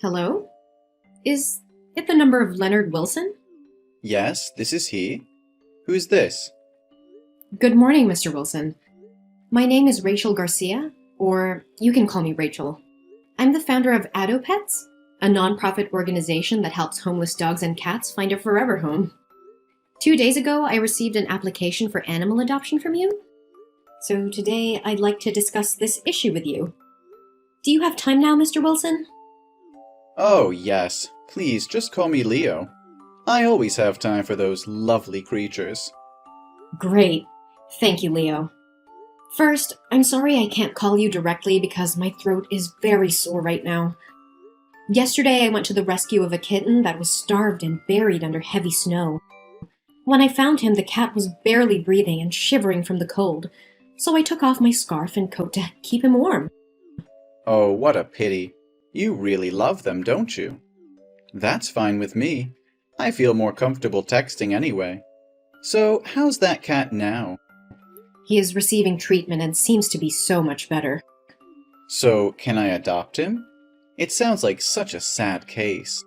Hello? Is it the number of Leonard Wilson? Yes, this is he. Who's this? Good morning, Mr. Wilson. My name is Rachel Garcia, or you can call me Rachel. I'm the founder of Pets, a nonprofit organization that helps homeless dogs and cats find a forever home. 2 days ago, I received an application for animal adoption from you. So today, I'd like to discuss this issue with you. Do you have time now, Mr. Wilson? Oh, yes. Please, just call me Leo. I always have time for those lovely creatures. Great. Thank you, Leo. First, I'm sorry I can't call you directly because my throat is very sore right now. Yesterday, I went to the rescue of a kitten that was starved and buried under heavy snow. When I found him, the cat was barely breathing and shivering from the cold, so I took off my scarf and coat to keep him warm. Oh, what a pity. You really love them, don't you? That's fine with me. I feel more comfortable texting anyway. So, how's that cat now? He is receiving treatment and seems to be so much better. So, can I adopt him? It sounds like such a sad case.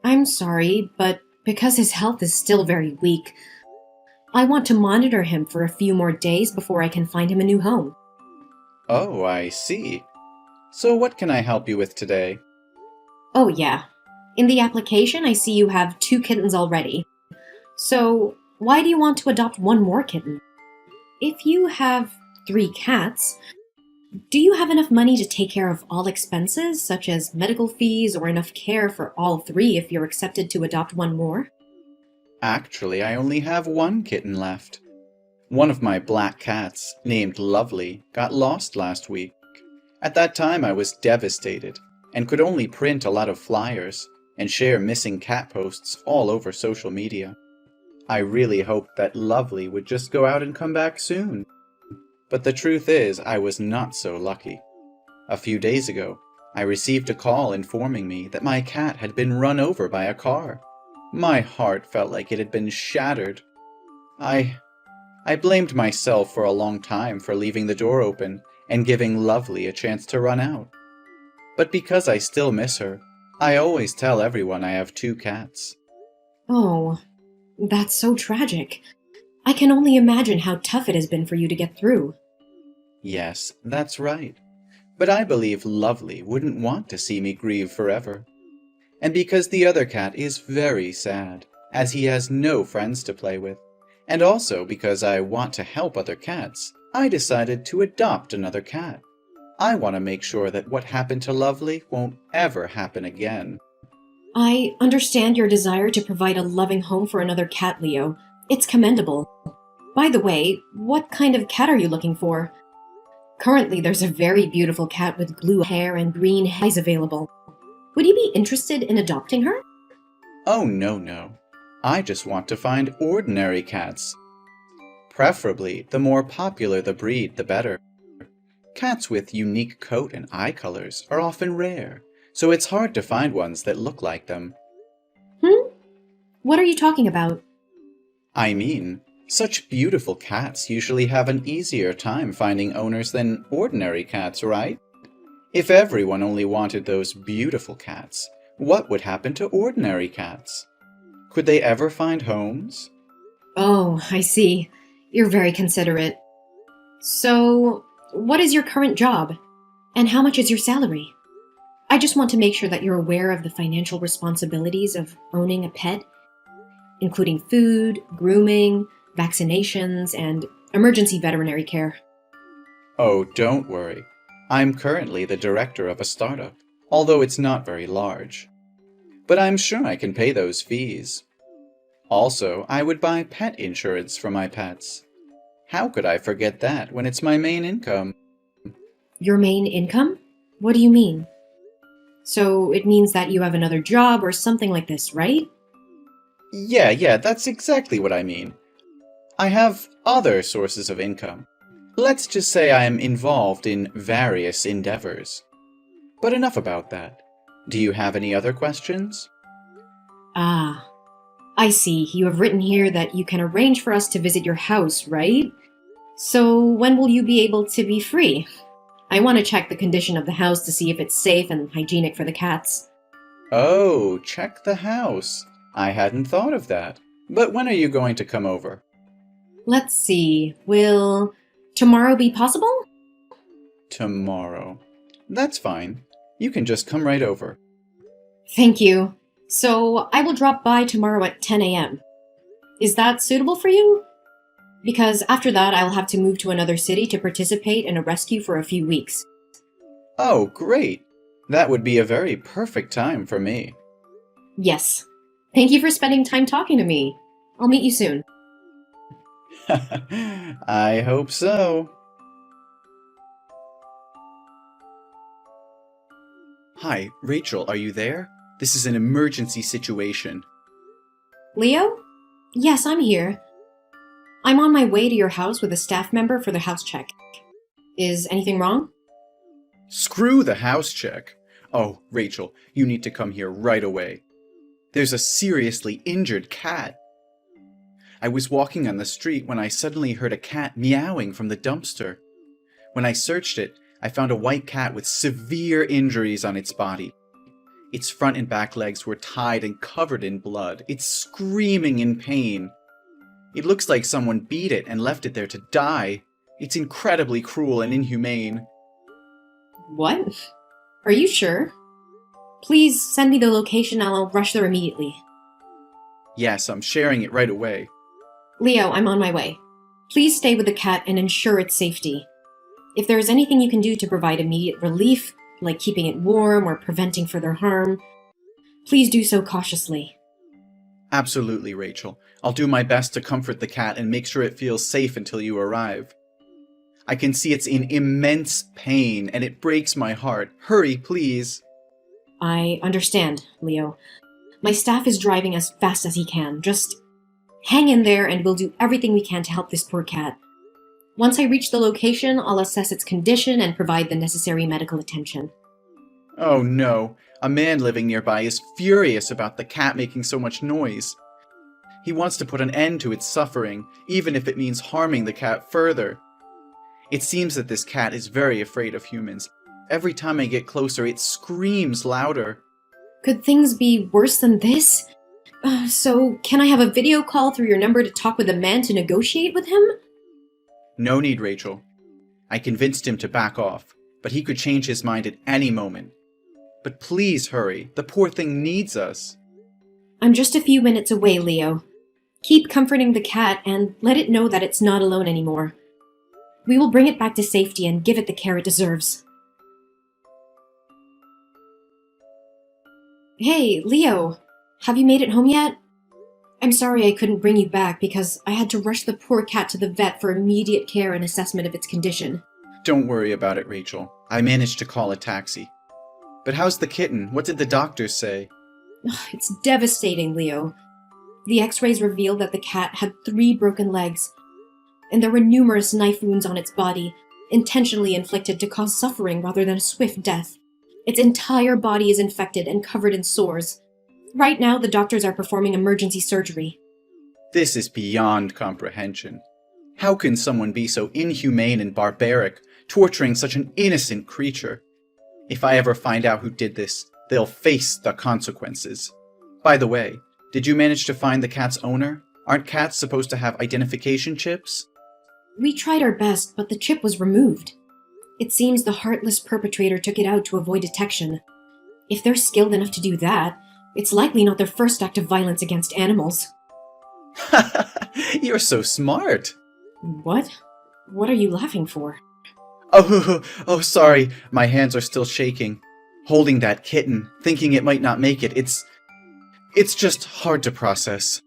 I'm sorry, but because his health is still very weak, I want to monitor him for a few more days before I can find him a new home. Oh, I see. So what can I help you with today? Oh yeah. In the application, I see you have 2 kittens already. So, why do you want to adopt one more kitten? If you have 3 cats, do you have enough money to take care of all expenses, such as medical fees, or enough care for all 3 if you're accepted to adopt one more? Actually, I only have one kitten left. One of my black cats, named Lovely, got lost last week. At that time, I was devastated and could only print a lot of flyers and share missing cat posts all over social media. I really hoped that Lovely would just go out and come back soon. But the truth is, I was not so lucky. A few days ago, I received a call informing me that my cat had been run over by a car. My heart felt like it had been shattered. I blamed myself for a long time for leaving the door open and giving Lovely a chance to run out. But because I still miss her, I always tell everyone I have 2 cats. Oh, that's so tragic. I can only imagine how tough it has been for you to get through. Yes, that's right. But I believe Lovely wouldn't want to see me grieve forever. And because the other cat is very sad, as he has no friends to play with, and also because I want to help other cats, I decided to adopt another cat. I want to make sure that what happened to Lovely won't ever happen again. I understand your desire to provide a loving home for another cat, Leo. It's commendable. By the way, what kind of cat are you looking for? Currently, there's a very beautiful cat with blue hair and green eyes available. Would you be interested in adopting her? Oh, no. I just want to find ordinary cats. Preferably, the more popular the breed, the better. Cats with unique coat and eye colors are often rare, so it's hard to find ones that look like them. What are you talking about? I mean, such beautiful cats usually have an easier time finding owners than ordinary cats, right? If everyone only wanted those beautiful cats, what would happen to ordinary cats? Could they ever find homes? Oh, I see. You're very considerate. So, what is your current job? And how much is your salary? I just want to make sure that you're aware of the financial responsibilities of owning a pet, including food, grooming, vaccinations, and emergency veterinary care. Oh, don't worry. I'm currently the director of a startup, although it's not very large. But I'm sure I can pay those fees. Also, I would buy pet insurance for my pets. How could I forget that when it's my main income? Your main income? What do you mean? So it means that you have another job or something like this, right? Yeah, that's exactly what I mean. I have other sources of income. Let's just say I am involved in various endeavors. But enough about that. Do you have any other questions? Ah, I see. You have written here that you can arrange for us to visit your house, right? So when will you be able to be free? I want to check the condition of the house to see if it's safe and hygienic for the cats. Oh, check the house. I hadn't thought of that. But when are you going to come over? Let's see, will tomorrow be possible? Tomorrow. That's fine. You can just come right over. Thank you. So I will drop by tomorrow at 10 a.m. Is that suitable for you? Because after that, I'll have to move to another city to participate in a rescue for a few weeks. Oh, great. That would be a very perfect time for me. Yes. Thank you for spending time talking to me. I'll meet you soon. I hope so. Hi, Rachel, are you there? This is an emergency situation. Leo? Yes, I'm here. I'm on my way to your house with a staff member for the house check. Is anything wrong? Screw the house check. Oh, Rachel, you need to come here right away. There's a seriously injured cat. I was walking on the street when I suddenly heard a cat meowing from the dumpster. When I searched it, I found a white cat with severe injuries on its body. Its front and back legs were tied and covered in blood. It's screaming in pain. It looks like someone beat it and left it there to die. It's incredibly cruel and inhumane. What? Are you sure? Please send me the location and I'll rush there immediately. Yes, I'm sharing it right away. Leo, I'm on my way. Please stay with the cat and ensure its safety. If there is anything you can do to provide immediate relief, like keeping it warm or preventing further harm, please do so cautiously. Absolutely, Rachel. I'll do my best to comfort the cat and make sure it feels safe until you arrive. I can see it's in immense pain, and it breaks my heart. Hurry, please. I understand, Leo. My staff is driving as fast as he can. Just hang in there and we'll do everything we can to help this poor cat. Once I reach the location, I'll assess its condition and provide the necessary medical attention. Oh no, a man living nearby is furious about the cat making so much noise. He wants to put an end to its suffering, even if it means harming the cat further. It seems that this cat is very afraid of humans. Every time I get closer, it screams louder. Could things be worse than this? So, can I have a video call through your number to talk with the man to negotiate with him? No need, Rachel. I convinced him to back off, but he could change his mind at any moment. But please hurry, the poor thing needs us. I'm just a few minutes away, Leo. Keep comforting the cat and let it know that it's not alone anymore. We will bring it back to safety and give it the care it deserves. Hey, Leo, have you made it home yet? I'm sorry I couldn't bring you back because I had to rush the poor cat to the vet for immediate care and assessment of its condition. Don't worry about it, Rachel. I managed to call a taxi. But how's the kitten? What did the doctors say? It's devastating, Leo. The x-rays revealed that the cat had 3 broken legs, and there were numerous knife wounds on its body, intentionally inflicted to cause suffering rather than a swift death. Its entire body is infected and covered in sores. Right now, the doctors are performing emergency surgery. This is beyond comprehension. How can someone be so inhumane and barbaric, torturing such an innocent creature? If I ever find out who did this, they'll face the consequences. By the way, did you manage to find the cat's owner? Aren't cats supposed to have identification chips? We tried our best, but the chip was removed. It seems the heartless perpetrator took it out to avoid detection. If they're skilled enough to do that, it's likely not their first act of violence against animals. You're so smart. What? What are you laughing for? Oh, sorry. My hands are still shaking. Holding that kitten, thinking it might not make it, it's just hard to process.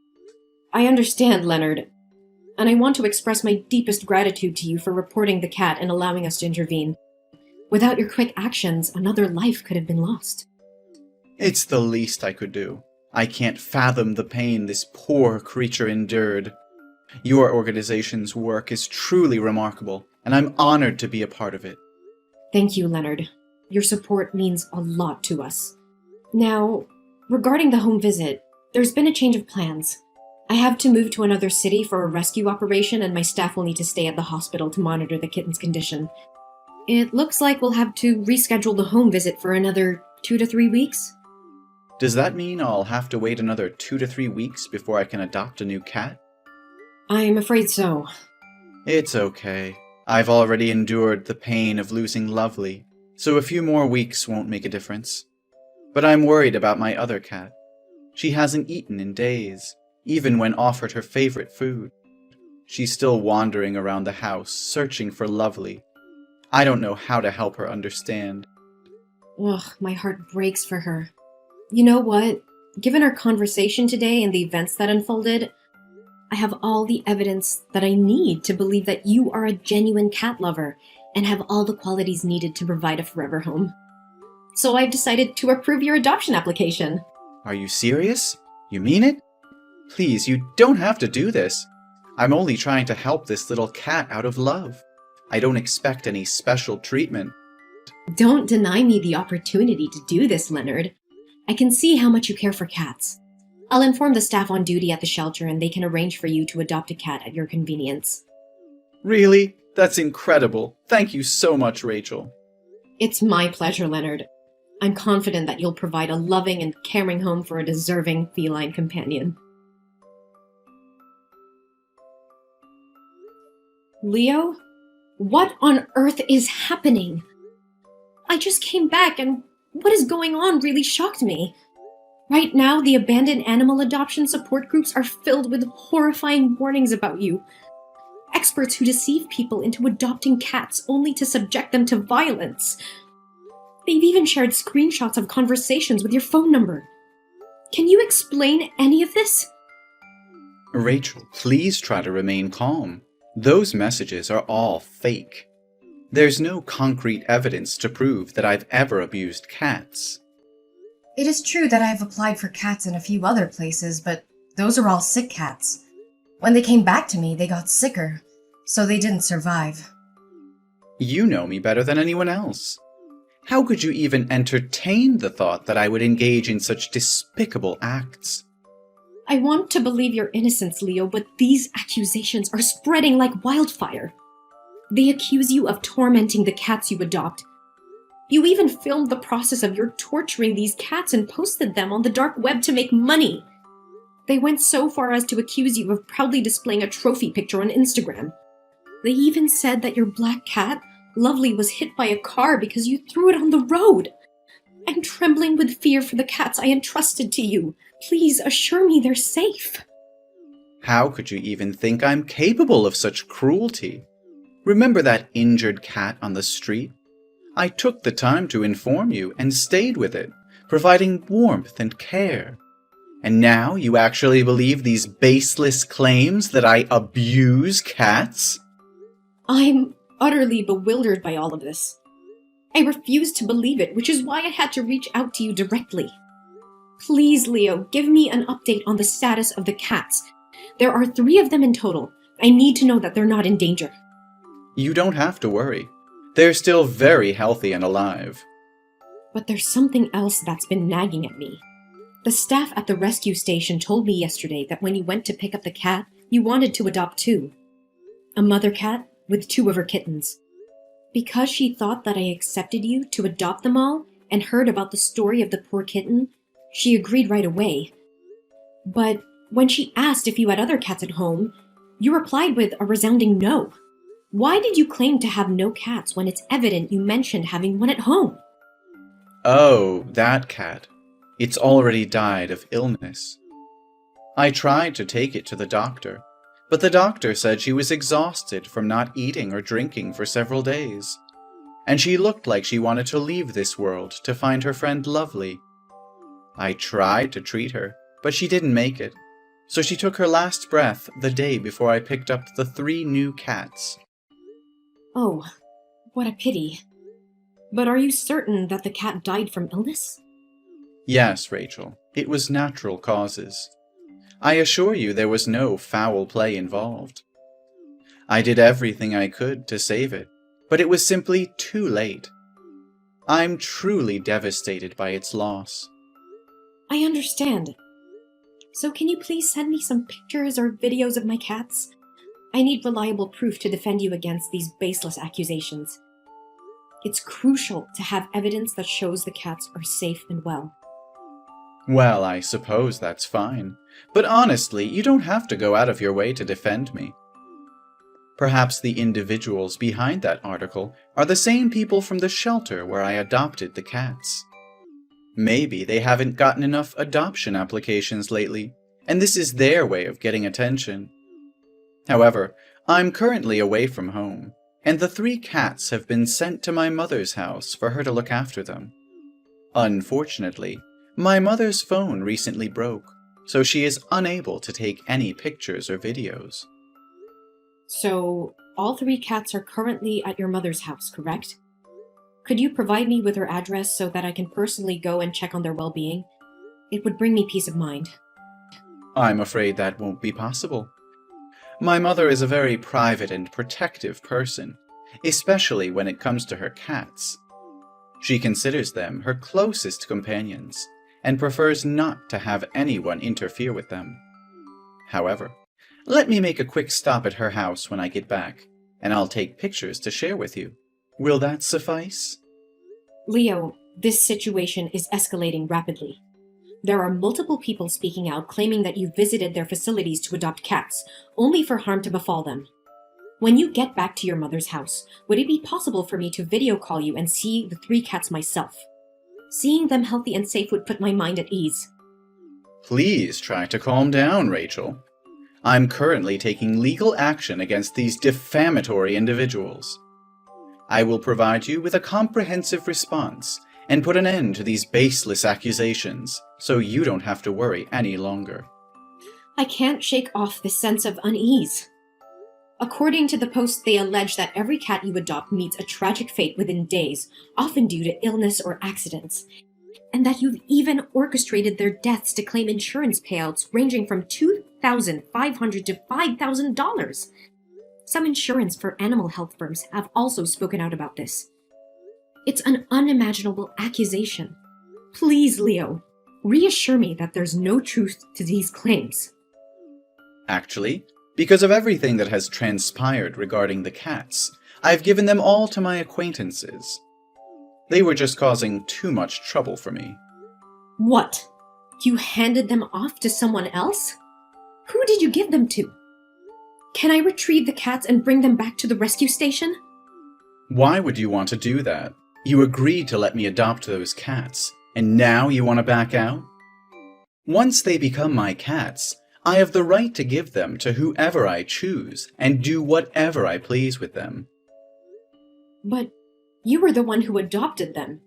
I understand, Leonard. And I want to express my deepest gratitude to you for reporting the cat and allowing us to intervene. Without your quick actions, another life could have been lost. It's the least I could do. I can't fathom the pain this poor creature endured. Your organization's work is truly remarkable, and I'm honored to be a part of it. Thank you, Leonard. Your support means a lot to us. Now, regarding the home visit, there's been a change of plans. I have to move to another city for a rescue operation, and my staff will need to stay at the hospital to monitor the kitten's condition. It looks like we'll have to reschedule the home visit for another 2 to 3 weeks. Does that mean I'll have to wait another 2 to 3 weeks before I can adopt a new cat? I'm afraid so. It's okay. I've already endured the pain of losing Lovely, so a few more weeks won't make a difference. But I'm worried about my other cat. She hasn't eaten in days, even when offered her favorite food. She's still wandering around the house, searching for Lovely. I don't know how to help her understand. Ugh, my heart breaks for her. You know what? Given our conversation today and the events that unfolded, I have all the evidence that I need to believe that you are a genuine cat lover and have all the qualities needed to provide a forever home. So I've decided to approve your adoption application. Are you serious? You mean it? Please, you don't have to do this. I'm only trying to help this little cat out of love. I don't expect any special treatment. Don't deny me the opportunity to do this, Leonard. I can see how much you care for cats. I'll inform the staff on duty at the shelter and they can arrange for you to adopt a cat at your convenience. Really? That's incredible. Thank you so much, Rachel. It's my pleasure, Leonard. I'm confident that you'll provide a loving and caring home for a deserving feline companion. Leo? What on earth is happening? I just came back and what is going on really shocked me. Right now, the abandoned animal adoption support groups are filled with horrifying warnings about you. Experts who deceive people into adopting cats only to subject them to violence. They've even shared screenshots of conversations with your phone number. Can you explain any of this? Rachel, please try to remain calm. Those messages are all fake. There's no concrete evidence to prove that I've ever abused cats. It is true that I have applied for cats in a few other places, but those are all sick cats. When they came back to me, they got sicker, so they didn't survive. You know me better than anyone else. How could you even entertain the thought that I would engage in such despicable acts? I want to believe your innocence, Leo, but these accusations are spreading like wildfire. They accuse you of tormenting the cats you adopt. You even filmed the process of your torturing these cats and posted them on the dark web to make money. They went so far as to accuse you of proudly displaying a trophy picture on Instagram. They even said that your black cat, Lovely, was hit by a car because you threw it on the road. I'm trembling with fear for the cats I entrusted to you. Please assure me they're safe. How could you even think I'm capable of such cruelty? Remember that injured cat on the street? I took the time to inform you and stayed with it, providing warmth and care. And now you actually believe these baseless claims that I abuse cats? I'm utterly bewildered by all of this. I refuse to believe it, which is why I had to reach out to you directly. Please, Leo, give me an update on the status of the cats. There are 3 of them in total. I need to know that they're not in danger. You don't have to worry. They're still very healthy and alive. But there's something else that's been nagging at me. The staff at the rescue station told me yesterday that when you went to pick up the cat, you wanted to adopt 2. A mother cat with 2 of her kittens. Because she thought that I accepted you to adopt them all and heard about the story of the poor kitten, she agreed right away. But when she asked if you had other cats at home, you replied with a resounding no. Why did you claim to have no cats when it's evident you mentioned having one at home? Oh, that cat. It's already died of illness. I tried to take it to the doctor, but the doctor said she was exhausted from not eating or drinking for several days, and she looked like she wanted to leave this world to find her friend Lovely. I tried to treat her, but she didn't make it, so she took her last breath the day before I picked up the 3 new cats. Oh, what a pity. But are you certain that the cat died from illness? Yes, Rachel, it was natural causes. I assure you there was no foul play involved. I did everything I could to save it, but it was simply too late. I'm truly devastated by its loss. I understand. So can you please send me some pictures or videos of my cats? I need reliable proof to defend you against these baseless accusations. It's crucial to have evidence that shows the cats are safe and well. Well, I suppose that's fine. But honestly, you don't have to go out of your way to defend me. Perhaps the individuals behind that article are the same people from the shelter where I adopted the cats. Maybe they haven't gotten enough adoption applications lately, and this is their way of getting attention. However, I'm currently away from home, and the 3 cats have been sent to my mother's house for her to look after them. Unfortunately, my mother's phone recently broke, so she is unable to take any pictures or videos. So, all 3 cats are currently at your mother's house, correct? Could you provide me with her address so that I can personally go and check on their well-being? It would bring me peace of mind. I'm afraid that won't be possible. My mother is a very private and protective person, especially when it comes to her cats. She considers them her closest companions, and prefers not to have anyone interfere with them. However, let me make a quick stop at her house when I get back, and I'll take pictures to share with you. Will that suffice? Leo, this situation is escalating rapidly. There are multiple people speaking out claiming that you visited their facilities to adopt cats, only for harm to befall them. When you get back to your mother's house, would it be possible for me to video call you and see the 3 cats myself? Seeing them healthy and safe would put my mind at ease. Please try to calm down, Rachel. I'm currently taking legal action against these defamatory individuals. I will provide you with a comprehensive response and put an end to these baseless accusations, so you don't have to worry any longer. I can't shake off this sense of unease. According to the post, they allege that every cat you adopt meets a tragic fate within days, often due to illness or accidents, and that you've even orchestrated their deaths to claim insurance payouts ranging from $2,500 to $5,000. Some insurance for animal health firms have also spoken out about this. It's an unimaginable accusation. Please, Leo, reassure me that there's no truth to these claims. Actually, because of everything that has transpired regarding the cats, I've given them all to my acquaintances. They were just causing too much trouble for me. What? You handed them off to someone else? Who did you give them to? Can I retrieve the cats and bring them back to the rescue station? Why would you want to do that? You agreed to let me adopt those cats, and now you want to back out? Once they become my cats, I have the right to give them to whoever I choose and do whatever I please with them. But you were the one who adopted them.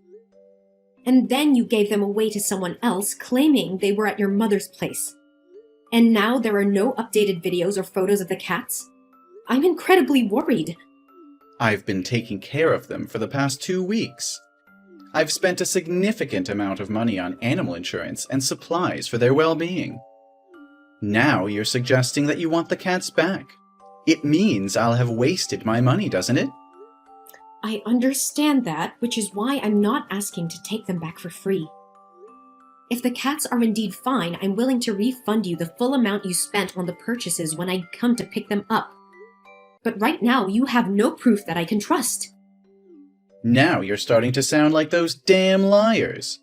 And then you gave them away to someone else, claiming they were at your mother's place. And now there are no updated videos or photos of the cats? I'm incredibly worried. I've been taking care of them for the past 2 weeks. I've spent a significant amount of money on animal insurance and supplies for their well-being. Now you're suggesting that you want the cats back. It means I'll have wasted my money, doesn't it? I understand that, which is why I'm not asking to take them back for free. If the cats are indeed fine, I'm willing to refund you the full amount you spent on the purchases when I come to pick them up. But right now, you have no proof that I can trust. Now you're starting to sound like those damn liars.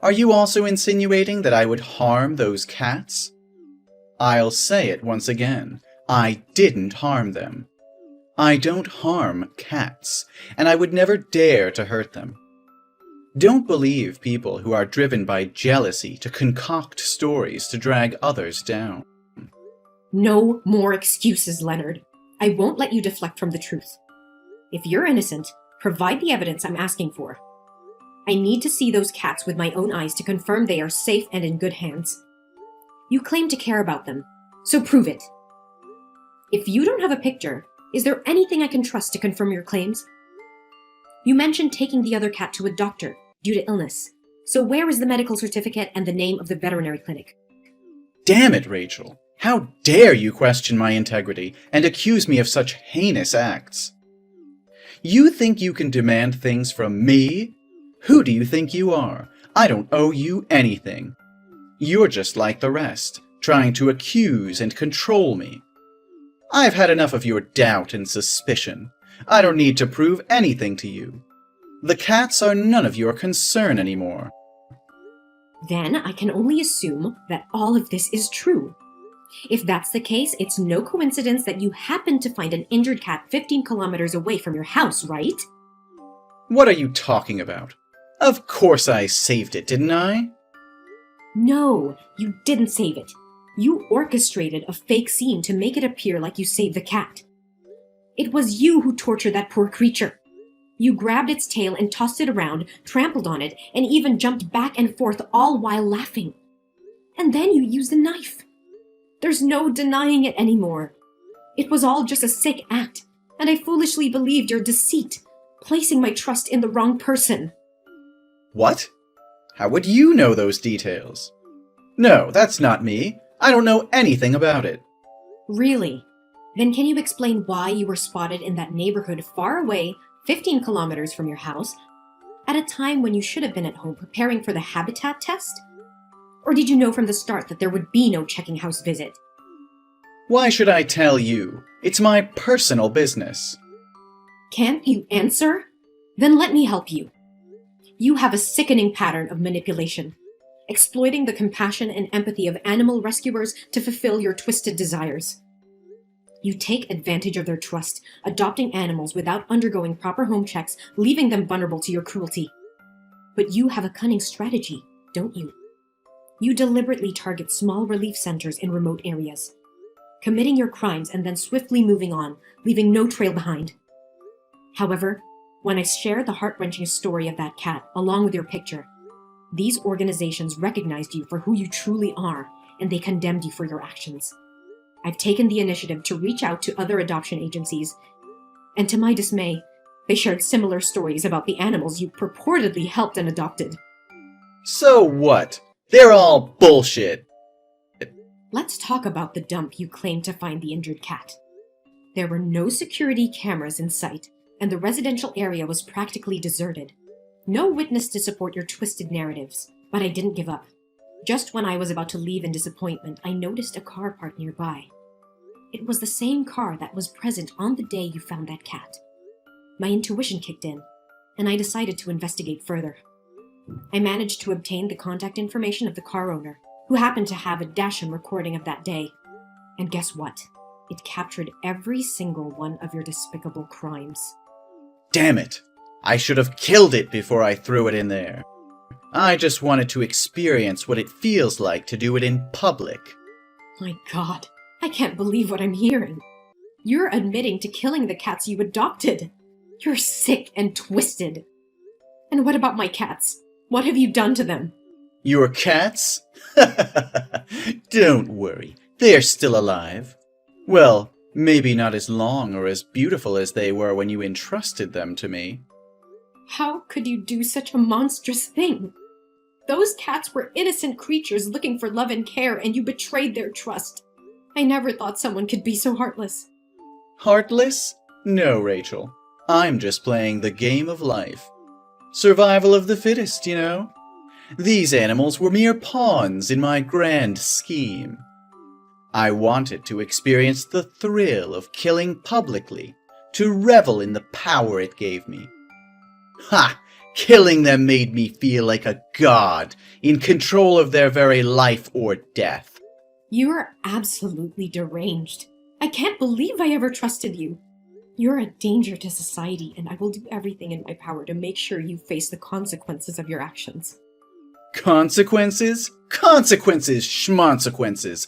Are you also insinuating that I would harm those cats? I'll say it once again. I didn't harm them. I don't harm cats, and I would never dare to hurt them. Don't believe people who are driven by jealousy to concoct stories to drag others down. No more excuses, Leonard. I won't let you deflect from the truth. If you're innocent, provide the evidence I'm asking for. I need to see those cats with my own eyes to confirm they are safe and in good hands. You claim to care about them, so prove it. If you don't have a picture, is there anything I can trust to confirm your claims? You mentioned taking the other cat to a doctor due to illness. So where is the medical certificate and the name of the veterinary clinic? Damn it, Rachel! How dare you question my integrity and accuse me of such heinous acts? You think you can demand things from me? Who do you think you are? I don't owe you anything. You're just like the rest, trying to accuse and control me. I've had enough of your doubt and suspicion. I don't need to prove anything to you. The cats are none of your concern anymore. Then I can only assume that all of this is true. If that's the case, it's no coincidence that you happened to find an injured cat 15 kilometers away from your house, right? What are you talking about? Of course I saved it, didn't I? No, you didn't save it. You orchestrated a fake scene to make it appear like you saved the cat. It was you who tortured that poor creature. You grabbed its tail and tossed it around, trampled on it, and even jumped back and forth all while laughing. And then you used a knife. There's no denying it anymore. It was all just a sick act, and I foolishly believed your deceit, placing my trust in the wrong person. What? How would you know those details? No, that's not me. I don't know anything about it. Really? Then can you explain why you were spotted in that neighborhood far away, 15 kilometers from your house, at a time when you should have been at home preparing for the habitat test? Or did you know from the start that there would be no checking house visit? Why should I tell you? It's my personal business. Can't you answer? Then let me help you. You have a sickening pattern of manipulation, exploiting the compassion and empathy of animal rescuers to fulfill your twisted desires. You take advantage of their trust, adopting animals without undergoing proper home checks, leaving them vulnerable to your cruelty. But you have a cunning strategy, don't you? You deliberately target small relief centers in remote areas, committing your crimes and then swiftly moving on, leaving no trail behind. However, when I share the heart-wrenching story of that cat along with your picture, these organizations recognized you for who you truly are, and they condemned you for your actions. I've taken the initiative to reach out to other adoption agencies, and to my dismay, they shared similar stories about the animals you purportedly helped and adopted. So what? They're all bullshit. Let's talk about the dump you claimed to find the injured cat. There were no security cameras in sight, and the residential area was practically deserted. No witness to support your twisted narratives, but I didn't give up. Just when I was about to leave in disappointment, I noticed a car parked nearby. It was the same car that was present on the day you found that cat. My intuition kicked in, and I decided to investigate further. I managed to obtain the contact information of the car owner, who happened to have a Dashcam recording of that day. And guess what? It captured every single one of your despicable crimes. Damn it! I should have killed it before I threw it in there. I just wanted to experience what it feels like to do it in public. My God, I can't believe what I'm hearing. You're admitting to killing the cats you adopted. You're sick and twisted. And what about my cats? What have you done to them? Your cats? Don't worry, they're still alive. Well, maybe not as long or as beautiful as they were when you entrusted them to me. How could you do such a monstrous thing? Those cats were innocent creatures looking for love and care, and you betrayed their trust. I never thought someone could be so heartless. Heartless? No, Rachel. I'm just playing the game of life. Survival of the fittest, you know? These animals were mere pawns in my grand scheme. I wanted to experience the thrill of killing publicly, to revel in the power it gave me. Ha! Killing them made me feel like a god, in control of their very life or death. You are absolutely deranged. I can't believe I ever trusted you. You're a danger to society, and I will do everything in my power to make sure you face the consequences of your actions. Consequences? Consequences, schmonsequences.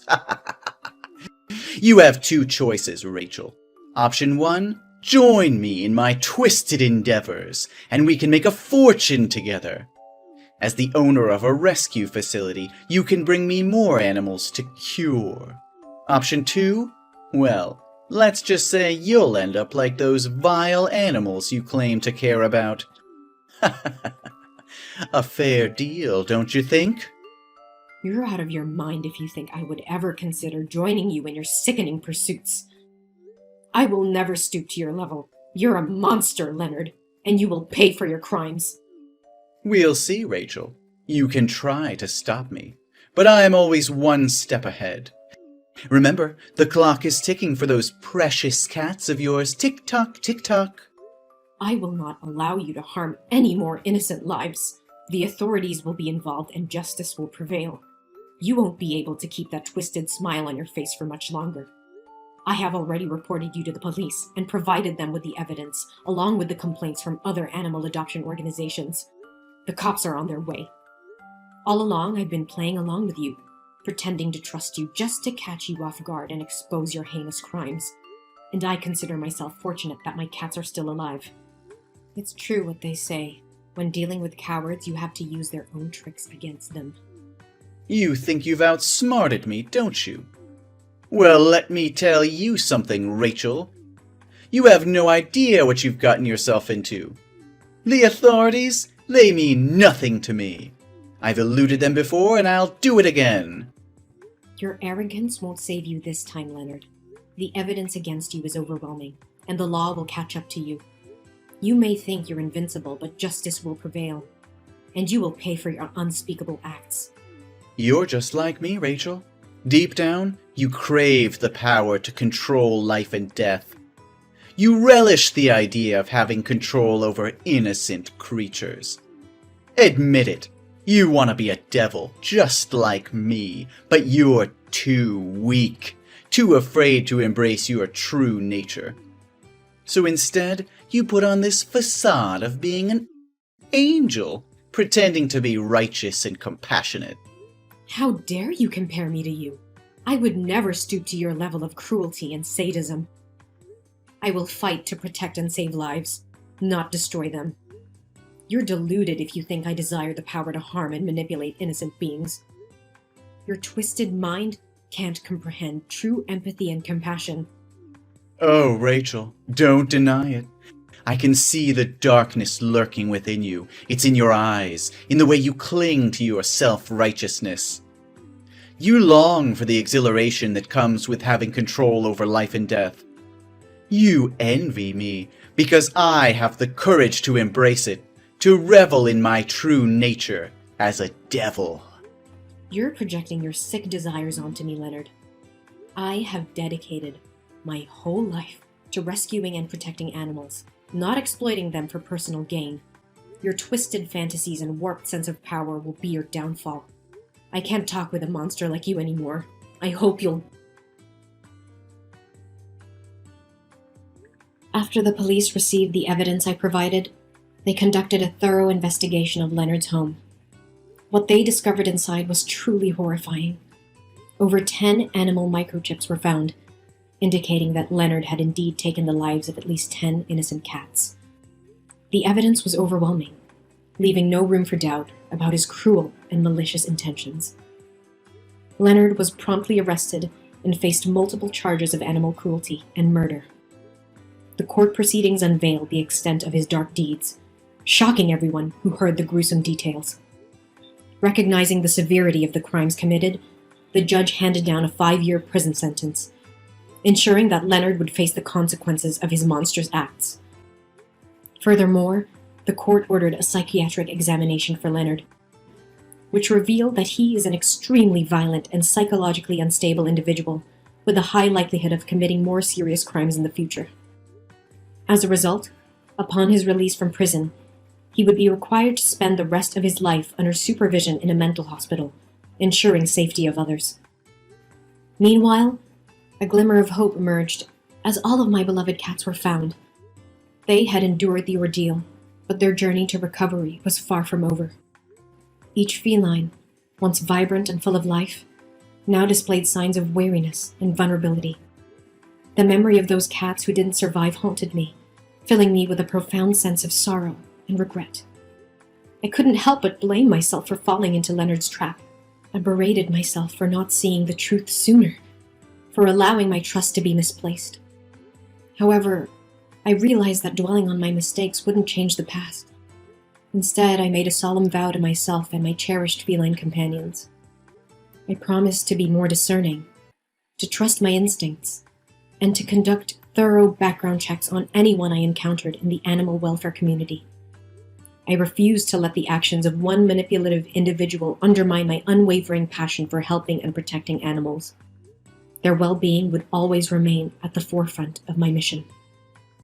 You have two choices, Rachel. Option 1, join me in my twisted endeavors, and we can make a fortune together. As the owner of a rescue facility, you can bring me more animals to cure. Option 2, well, let's just say you'll end up like those vile animals you claim to care about. A fair deal, don't you think? You're out of your mind if you think I would ever consider joining you in your sickening pursuits. I will never stoop to your level. You're a monster, Leonard, and you will pay for your crimes. We'll see, Rachel. You can try to stop me, but I'm always one step ahead. Remember, the clock is ticking for those precious cats of yours. Tick-tock, tick-tock. I will not allow you to harm any more innocent lives. The authorities will be involved and justice will prevail. You won't be able to keep that twisted smile on your face for much longer. I have already reported you to the police and provided them with the evidence, along with the complaints from other animal adoption organizations. The cops are on their way. All along, I've been playing along with you, pretending to trust you just to catch you off guard and expose your heinous crimes. And I consider myself fortunate that my cats are still alive. It's true what they say. When dealing with cowards, you have to use their own tricks against them. You think you've outsmarted me, don't you? Well, let me tell you something, Rachel. You have no idea what you've gotten yourself into. The authorities, they mean nothing to me. I've eluded them before, and I'll do it again. Your arrogance won't save you this time, Leonard. The evidence against you is overwhelming, and the law will catch up to you. You may think you're invincible, but justice will prevail, and you will pay for your unspeakable acts. You're just like me, Rachel. Deep down, you crave the power to control life and death. You relish the idea of having control over innocent creatures. Admit it, you want to be a devil, just like me, but you're too weak, too afraid to embrace your true nature. So instead, you put on this facade of being an angel, pretending to be righteous and compassionate. How dare you compare me to you? I would never stoop to your level of cruelty and sadism. I will fight to protect and save lives, not destroy them. You're deluded if you think I desire the power to harm and manipulate innocent beings. Your twisted mind can't comprehend true empathy and compassion. Oh, Rachel, don't deny it. I can see the darkness lurking within you. It's in your eyes, in the way you cling to your self-righteousness. You long for the exhilaration that comes with having control over life and death. You envy me because I have the courage to embrace it, to revel in my true nature as a devil. You're projecting your sick desires onto me, Leonard. I have dedicated my whole life to rescuing and protecting animals, not exploiting them for personal gain. Your twisted fantasies and warped sense of power will be your downfall. I can't talk with a monster like you anymore. I hope you'll... After the police received the evidence I provided, they conducted a thorough investigation of Leonard's home. What they discovered inside was truly horrifying. Over 10 animal microchips were found, indicating that Leonard had indeed taken the lives of at least 10 innocent cats. The evidence was overwhelming, leaving no room for doubt about his cruel and malicious intentions. Leonard was promptly arrested and faced multiple charges of animal cruelty and murder. The court proceedings unveiled the extent of his dark deeds, shocking everyone who heard the gruesome details. Recognizing the severity of the crimes committed, the judge handed down a 5-year prison sentence, ensuring that Leonard would face the consequences of his monstrous acts. Furthermore, the court ordered a psychiatric examination for Leonard, which revealed that he is an extremely violent and psychologically unstable individual with a high likelihood of committing more serious crimes in the future. As a result, upon his release from prison, he would be required to spend the rest of his life under supervision in a mental hospital, ensuring safety of others. Meanwhile, a glimmer of hope emerged as all of my beloved cats were found. They had endured the ordeal, but their journey to recovery was far from over. Each feline, once vibrant and full of life, now displayed signs of weariness and vulnerability. The memory of those cats who didn't survive haunted me, filling me with a profound sense of sorrow and regret. I couldn't help but blame myself for falling into Leonard's trap. I berated myself for not seeing the truth sooner, for allowing my trust to be misplaced. However, I realized that dwelling on my mistakes wouldn't change the past. Instead, I made a solemn vow to myself and my cherished feline companions. I promised to be more discerning, to trust my instincts, and to conduct thorough background checks on anyone I encountered in the animal welfare community. I refused to let the actions of one manipulative individual undermine my unwavering passion for helping and protecting animals. Their well-being would always remain at the forefront of my mission.